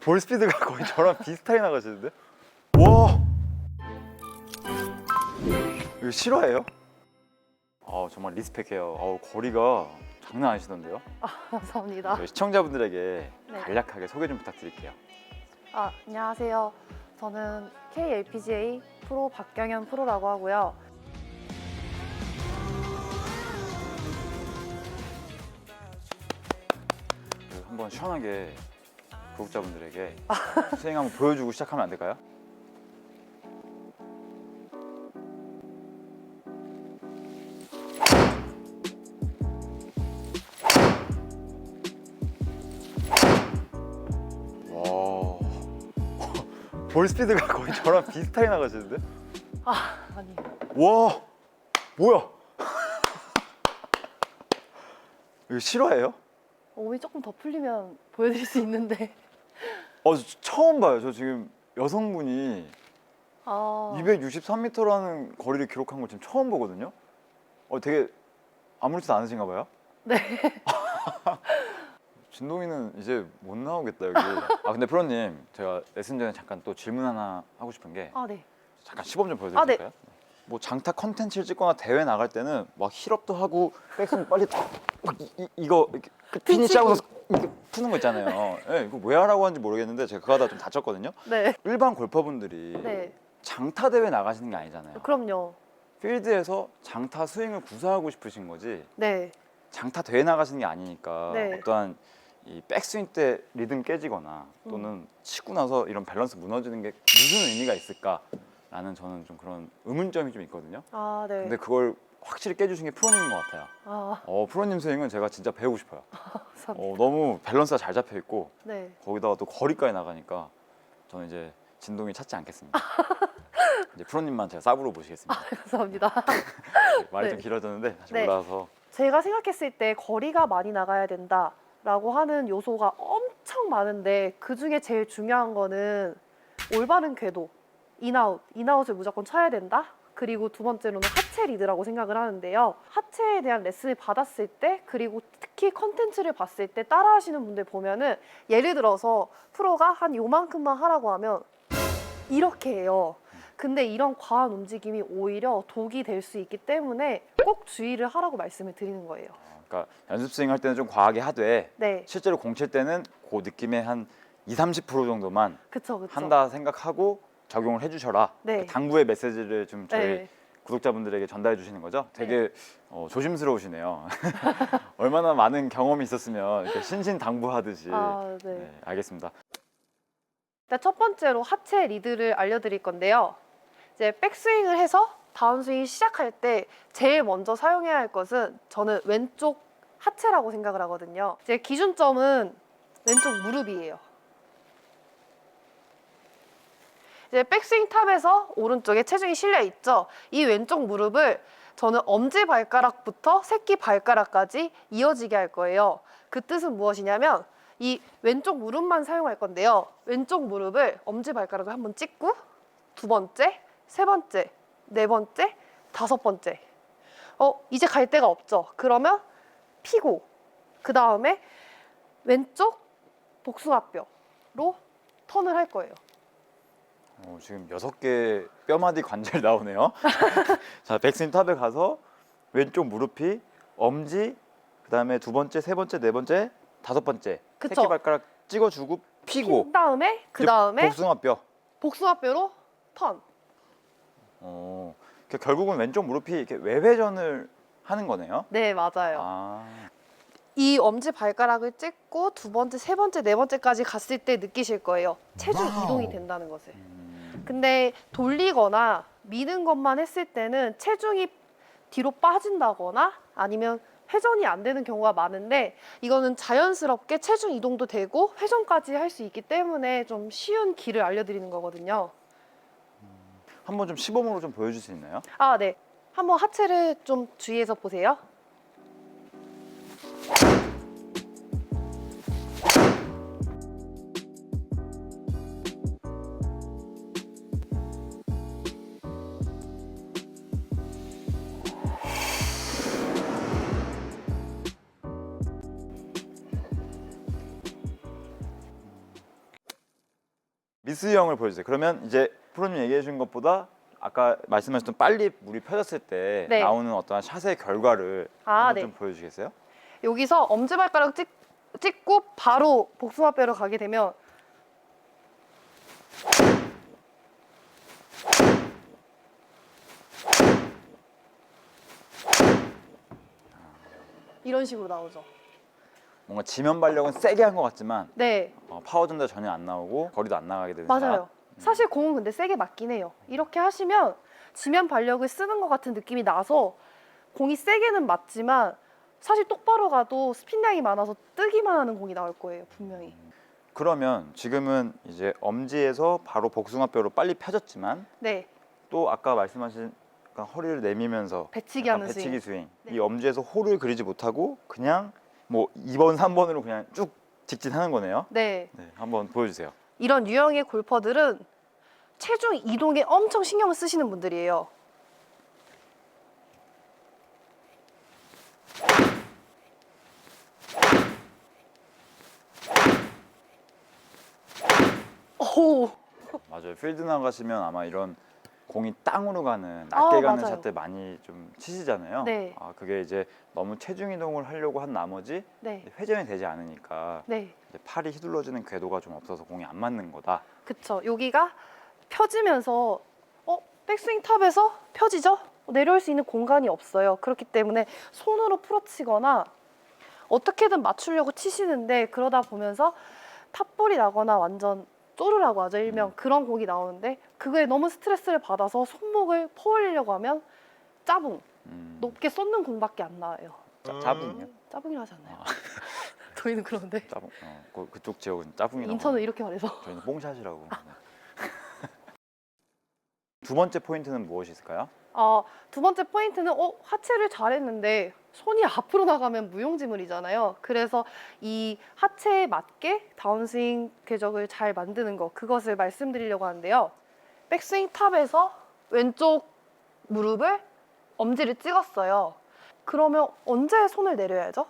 볼 스피드가 거의 저랑 비슷하게 나가시는데? 와! 이거 실화예요? 정말 리스펙해요. 거리가 장난 아니시던데요? 감사합니다. 저희 시청자분들에게 네. 간략하게 소개 좀 부탁드릴게요. 안녕하세요. 저는 KLPGA 프로 박경현 프로라고 하고요. 한번 시원하게 구독자분들에게 스윙 한번 보여주고 시작하면 안 될까요? 와, 볼 스피드가 거의 저랑 비슷하게 나가시는데? 아니. 와, 뭐야? 이거 실화예요? 몸이 조금 더 풀리면 보여드릴 수 있는데. 처음 봐요. 저 지금 여성분이 아, 263m라는 거리를 기록한 걸 지금 처음 보거든요. 되게 아무렇지도 않으신가 봐요. 네. 진동이는 이제 못 나오겠다 여기. 근데 프로님, 제가 레슨 전에 잠깐 또 질문 하나 하고 싶은 게 네. 잠깐 시범 좀 보여드려도 네. 될까요? 뭐 장타 컨텐츠를 찍거나 대회 나갈 때는 막 힐업도 하고 백스윙 빨리 이거 이렇게 피니시하고서 이렇게 푸는 거 있잖아요. 네, 이거 왜 하라고 하는지 모르겠는데 제가 그거 하다 좀 다쳤거든요. 네. 일반 골퍼분들이 네. 장타 대회 나가시는 게 아니잖아요. 그럼요. 필드에서 장타 스윙을 구사하고 싶으신 거지 네. 장타 대회 나가시는 게 아니니까 네. 어떠한 이 백스윙 때 리듬 깨지거나 또는 치고 나서 이런 밸런스 무너지는 게 무슨 의미가 있을까라는 저는 좀 그런 의문점이 좀 있거든요. 네. 근데 그걸 확실히 깨주신 게 프로님인 것 같아요. 프로님 스윙은 제가 진짜 배우고 싶어요. 감사합니다. 너무 밸런스가 잘 잡혀 있고 네. 거기다가 또 거리까지 나가니까 저는 이제 진동이 찾지 않겠습니다. 이제 프로님만 제가 쌉으로 모시겠습니다. 감사합니다. 말이 네. 좀 길어졌는데 다시 네. 올라와서 제가 생각했을 때 거리가 많이 나가야 된다라고 하는 요소가 엄청 많은데 그 중에 제일 중요한 거는 올바른 궤도, 인아웃을 무조건 쳐야 된다. 그리고 두 번째로는 하체 리드라고 생각을 하는데요. 하체에 대한 레슨을 받았을 때 그리고 특히 컨텐츠를 봤을 때 따라하시는 분들 보면은 예를 들어서 프로가 한 요만큼만 하라고 하면 이렇게 해요. 근데 이런 과한 움직임이 오히려 독이 될 수 있기 때문에 꼭 주의를 하라고 말씀을 드리는 거예요. 그러니까 연습 스윙 할 때는 좀 과하게 하되 네, 실제로 공 칠 때는 그 느낌의 한 20-30% 정도만 그쵸. 한다 생각하고 적용을 해주셔라. 네. 그 당부의 메시지를 좀 저희 네. 구독자분들에게 전달해 주시는 거죠? 되게 조심스러우시네요. 얼마나 많은 경험이 있었으면 이렇게 신신당부하듯이. 네. 네, 알겠습니다. 일단 첫 번째로 하체 리드를 알려드릴 건데요. 이제 백스윙을 해서 다운스윙 시작할 때 제일 먼저 사용해야 할 것은 저는 왼쪽 하체라고 생각을 하거든요. 이제 기준점은 왼쪽 무릎이에요. 이제 백스윙 탑에서 오른쪽에 체중이 실려 있죠. 이 왼쪽 무릎을 저는 엄지 발가락부터 새끼 발가락까지 이어지게 할 거예요. 그 뜻은 무엇이냐면 이 왼쪽 무릎만 사용할 건데요. 왼쪽 무릎을 엄지 발가락을 한번 찍고 두 번째, 세 번째, 네 번째, 다섯 번째. 이제 갈 데가 없죠. 그러면 피고 그 다음에 왼쪽 복숭아뼈로 턴을 할 거예요. 지금 6개 뼈마디 관절 나오네요. 자, 백스윙 탑에 가서 왼쪽 무릎이 엄지, 그 다음에 두 번째, 세 번째, 네 번째, 다섯 번째 그쵸. 새끼 발가락 찍어주고 피고 핀 다음에 그 이제 다음에 복숭아뼈. 복숭아뼈로 턴. 그러니까 결국은 왼쪽 무릎이 이렇게 외회전을 하는 거네요. 네, 맞아요. 아, 이 엄지 발가락을 찍고 두 번째, 세 번째, 네 번째까지 갔을 때 느끼실 거예요. 체중 이동이 된다는 것을. 근데 돌리거나 미는 것만 했을 때는 체중이 뒤로 빠진다거나 아니면 회전이 안 되는 경우가 많은데 이거는 자연스럽게 체중 이동도 되고 회전까지 할 수 있기 때문에 좀 쉬운 길을 알려드리는 거거든요. 한번 좀 시범으로 좀 보여줄 수 있나요? 네. 한번 하체를 좀 주의해서 보세요. 미스 유형을 보여주세요. 그러면 이제 프로님 얘기해 준 것보다 아까 말씀하셨던 빨리 물이 펴졌을 때 네. 나오는 어떠한 샷의 결과를 한번 좀 보여주시겠어요? 여기서 엄지발가락 찍고 바로 복숭아뼈로 가게 되면 이런 식으로 나오죠. 뭔가 지면 발력은 세게 한 것 같지만 네, 파워 전달 전혀 안 나오고 거리도 안 나가게 되는 맞아요. 샷. 사실 공은 근데 세게 맞긴 해요. 이렇게 하시면 지면 발력을 쓰는 것 같은 느낌이 나서 공이 세게는 맞지만 사실 똑바로 가도 스핀량이 많아서 뜨기만 하는 공이 나올 거예요, 분명히. 그러면 지금은 이제 엄지에서 바로 복숭아뼈로 빨리 펴졌지만 네, 또 아까 말씀하신 약간 허리를 내밀면서 배치기 약간 하는 배치기 스윙. 네. 이 엄지에서 홀을 그리지 못하고 그냥 뭐 2번, 3번으로 그냥 쭉 직진하는 거네요. 네. 네, 한번 보여주세요. 이런 유형의 골퍼들은 체중 이동에 엄청 신경을 쓰시는 분들이에요. 오, 맞아요. 필드 나가시면 아마 이런 공이 땅으로 가는 아, 낮게 가는 맞아요. 샷들 많이 좀 치시잖아요. 네. 그게 이제 너무 체중 이동을 하려고 한 나머지 네, 회전이 되지 않으니까 네, 이제 팔이 휘둘러지는 궤도가 좀 없어서 공이 안 맞는 거다. 그쵸. 여기가 펴지면서 백스윙 탑에서 펴지죠? 내려올 수 있는 공간이 없어요. 그렇기 때문에 손으로 풀어치거나 어떻게든 맞추려고 치시는데 그러다 보면서 탑볼이 나거나 완전 쪼르라고 하죠, 일명. 그런 공이 나오는데 그거에 너무 스트레스를 받아서 손목을 퍼올리려고 하면 짜붕, 높게 쏟는 공밖에 안 나와요. 짜붕이요? 짜붕이라 하지 않나요? 저희는 그런데 짜붕. 그쪽 지역은 짜붕이라고. 인천은 이렇게 말해서. 저희는 뽕샷이라고. 두 번째 포인트는 무엇이 있을까요? 두 번째 포인트는 하체를 잘했는데 손이 앞으로 나가면 무용지물이잖아요. 그래서 이 하체에 맞게 다운스윙 궤적을 잘 만드는 거, 그것을 말씀드리려고 하는데요. 백스윙 탑에서 왼쪽 무릎을 엄지를 찍었어요. 그러면 언제 손을 내려야죠?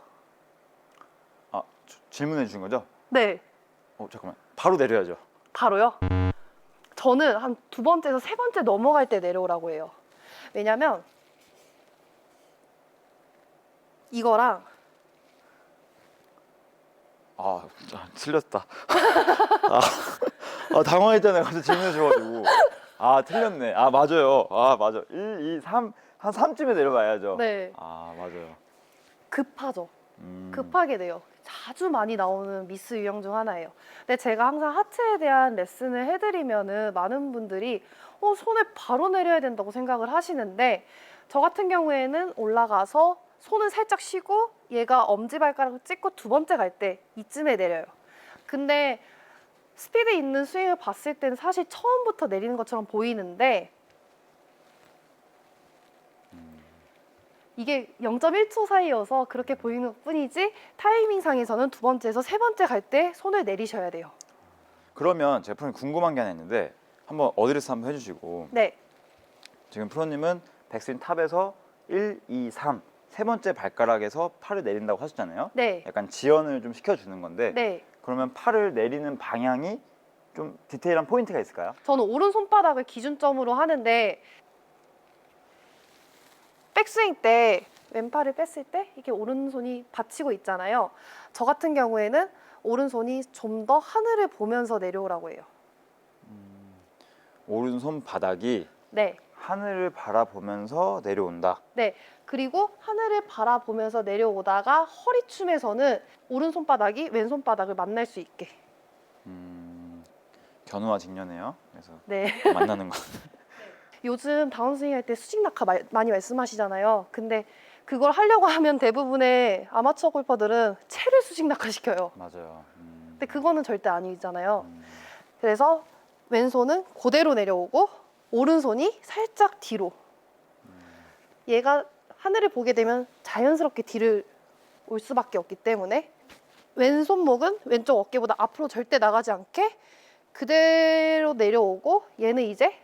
질문해 주신 거죠? 네, 잠깐만. 바로 내려야죠. 바로요. 저는 한 두 번째에서 세 번째 넘어갈 때 내려오라고 해요. 왜냐면 이거랑 틀렸다. 당황했잖아요. 갑자기 질문해 주셔가지고. 틀렸네. 맞아요. 맞아. 1, 2, 3, 한 3쯤에 내려가야죠. 네, 맞아요. 급하죠. 급하게 돼요. 자주 많이 나오는 미스 유형 중 하나예요. 근데 제가 항상 하체에 대한 레슨을 해드리면은 많은 분들이 손을 바로 내려야 된다고 생각을 하시는데 저 같은 경우에는 올라가서 손은 살짝 쉬고 얘가 엄지발가락을 찍고 두 번째 갈 때 이쯤에 내려요. 근데 스피드 있는 스윙을 봤을 때는 사실 처음부터 내리는 것처럼 보이는데 이게 0.1초 사이여서 그렇게 보이는 것 뿐이지 타이밍상에서는 두 번째에서 세 번째 갈 때 손을 내리셔야 돼요. 그러면 제 프로님 궁금한 게 하나 있는데 한번 어드레스 한번 해주시고. 네, 지금 프로님은 백스윙 탑에서 1, 2, 3 세 번째 발가락에서 팔을 내린다고 하셨잖아요. 네, 약간 지연을 좀 시켜주는 건데 네. 그러면 팔을 내리는 방향이 좀 디테일한 포인트가 있을까요? 저는 오른손바닥을 기준점으로 하는데 백스윙 때 왼팔을 뺐을 때 이게 오른손이 받치고 있잖아요. 저 같은 경우에는 오른손이 좀 더 하늘을 보면서 내려오라고 해요. 오른손 바닥이 네, 하늘을 바라보면서 내려온다. 네. 그리고 하늘을 바라보면서 내려오다가 허리춤에서는 오른손바닥이 왼손바닥을 만날 수 있게. 견우와 직녀네요. 그래서 네. 만나는 거. 요즘 다운스윙 할 때 수직 낙하 많이 말씀하시잖아요. 근데 그걸 하려고 하면 대부분의 아마추어 골퍼들은 채를 수직 낙하 시켜요. 맞아요. 근데 그거는 절대 아니잖아요. 그래서 왼손은 그대로 내려오고 오른손이 살짝 뒤로. 얘가 하늘을 보게 되면 자연스럽게 뒤를 올 수밖에 없기 때문에 왼손목은 왼쪽 어깨보다 앞으로 절대 나가지 않게 그대로 내려오고 얘는 이제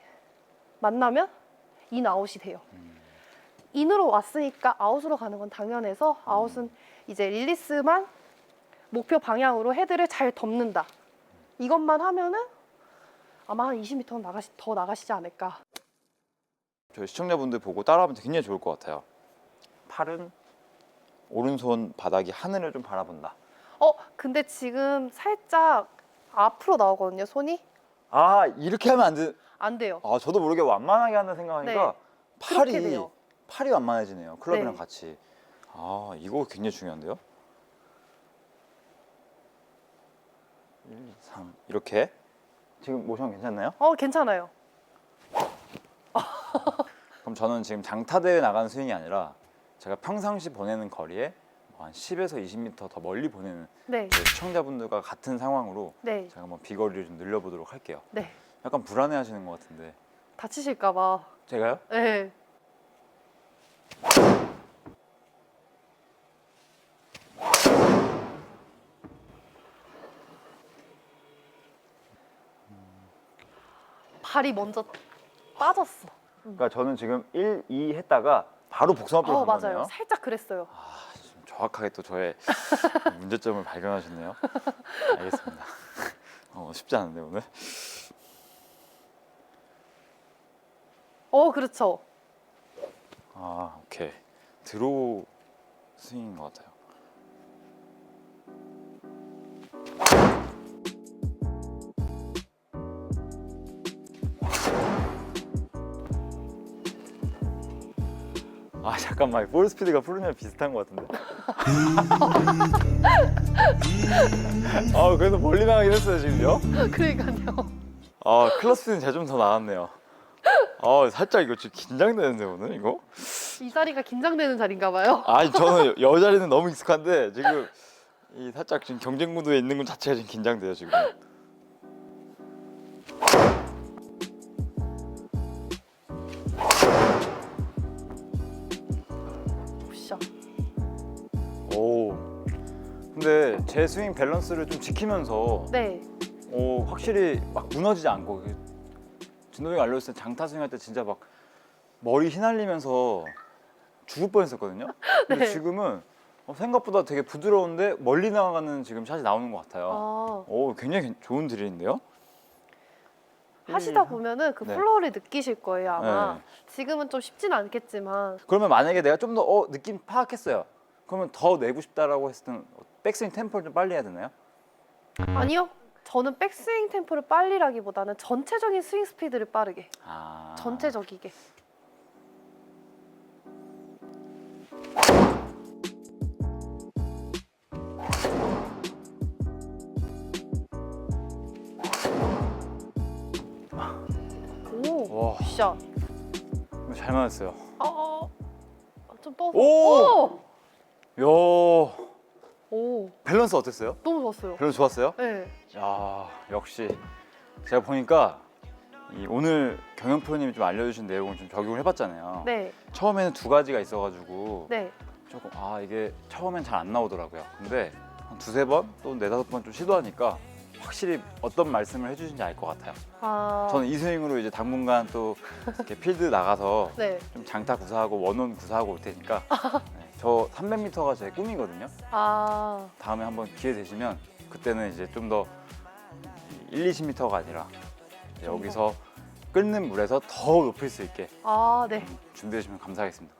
만나면 인아웃이 돼요. 인으로 왔으니까 아웃으로 가는 건 당연해서 아웃은 이제 릴리스만 목표 방향으로 헤드를 잘 덮는다. 이것만 하면은 아마 한 20m는 더 나가시지 않을까. 저희 시청자분들 보고 따라하면 굉장히 좋을 것 같아요. 팔은 오른손 바닥이 하늘을 좀 바라본다. 근데 지금 살짝 앞으로 나오거든요, 손이? 아, 이렇게 하면 안 돼. 안 돼요. 아, 저도 모르게 완만하게 한다 생각하니까 네, 그렇게 팔이 돼요. 팔이 완만해지네요. 클럽이랑 네. 같이. 아, 이거 굉장히 중요한데요. 1, 2, 3 이렇게. 지금 모션 괜찮나요? 괜찮아요. 그럼 저는 지금 장타 대회 나가는 스윙이 아니라 제가 평상시 보내는 거리에 뭐한 10에서 20m 더 멀리 보내는 네, 저희 시청자분들과 같은 상황으로 네, 제가 한번 비거리를 좀 늘려보도록 할게요. 네. 약간 불안해하시는 것 같은데. 다치실까봐. 제가요? 네. 발이 먼저 빠졌어. 그러니까 저는 지금 1, 2 했다가 바로 복숭아뼈로 간 거네요. 맞아요. 살짝 그랬어요. 좀 정확하게 또 저의 문제점을 발견하셨네요. 알겠습니다. 쉽지 않은데 오늘. 그렇죠. 아, 오케이. 드로우 스윙인 것 같아요. 아, 잠깐만. 볼 스피드가 푸르면 비슷한 것 같은데. 아, 그래도 멀리 나가긴 했어요, 지금요. 그러니까요. 아, 클러스는 제가 좀 더 나았네요. 아, 살짝 이거 지금 긴장되는데 오늘 이거? 이 자리가 긴장되는 자리인가 봐요. 아니, 저는 여자리는 너무 익숙한데 지금 이 살짝 지금 경쟁 무드에 있는 것 자체가 지금 긴장돼요 지금. 굿샷. 오. 근데 제 스윙 밸런스를 좀 지키면서 네. 확실히 막 무너지지 않고 진동이가 알려줬을 때 장타 스윙 할 때 진짜 막 머리 휘날리면서 죽을 뻔했었거든요. 근데 네. 지금은 생각보다 되게 부드러운데 멀리 나가는 지금 샷이 나오는 것 같아요. 아, 오, 굉장히 좋은 드릴인데요. 하시다 보면은 그 네. 플로우를 느끼실 거예요, 아마. 네. 지금은 좀 쉽진 않겠지만. 그러면 만약에 내가 좀 더 느낌 파악했어요. 그러면 더 내고 싶다라고 했을 때는 백스윙 템포를 좀 빨리 해야 되나요? 아니요. 저는 백스윙 템포를 빨리라기보다는 전체적인 스윙 스피드를 빠르게. 아. 전체적이게. 오, 와, 굿샷. 잘 맞았어요. 좀 떠서. 오! 오! 야, 오, 밸런스 어땠어요? 너무 좋았어요. 밸런스 좋았어요? 네. 야, 역시 제가 보니까 오늘 경영 프로님이 좀 알려주신 내용을 좀 적용을 해봤잖아요. 네. 처음에는 두 가지가 있어가지고 네. 조금 이게 처음엔 잘 안 나오더라고요. 근데 한 두세 번 또 네다섯 번 좀 시도하니까 확실히 어떤 말씀을 해주신지 알 것 같아요. 저는 이 스윙으로 이제 당분간 또 이렇게 필드 나가서 네. 좀 장타 구사하고 원온 구사하고 올 테니까 네, 저 300m가 제 꿈이거든요. 다음에 한번 기회 되시면 그때는 이제 좀 더 1, 20m가 아니라 여기서 끓는 물에서 더 높일 수 있게 네. 준비해 주시면 감사하겠습니다.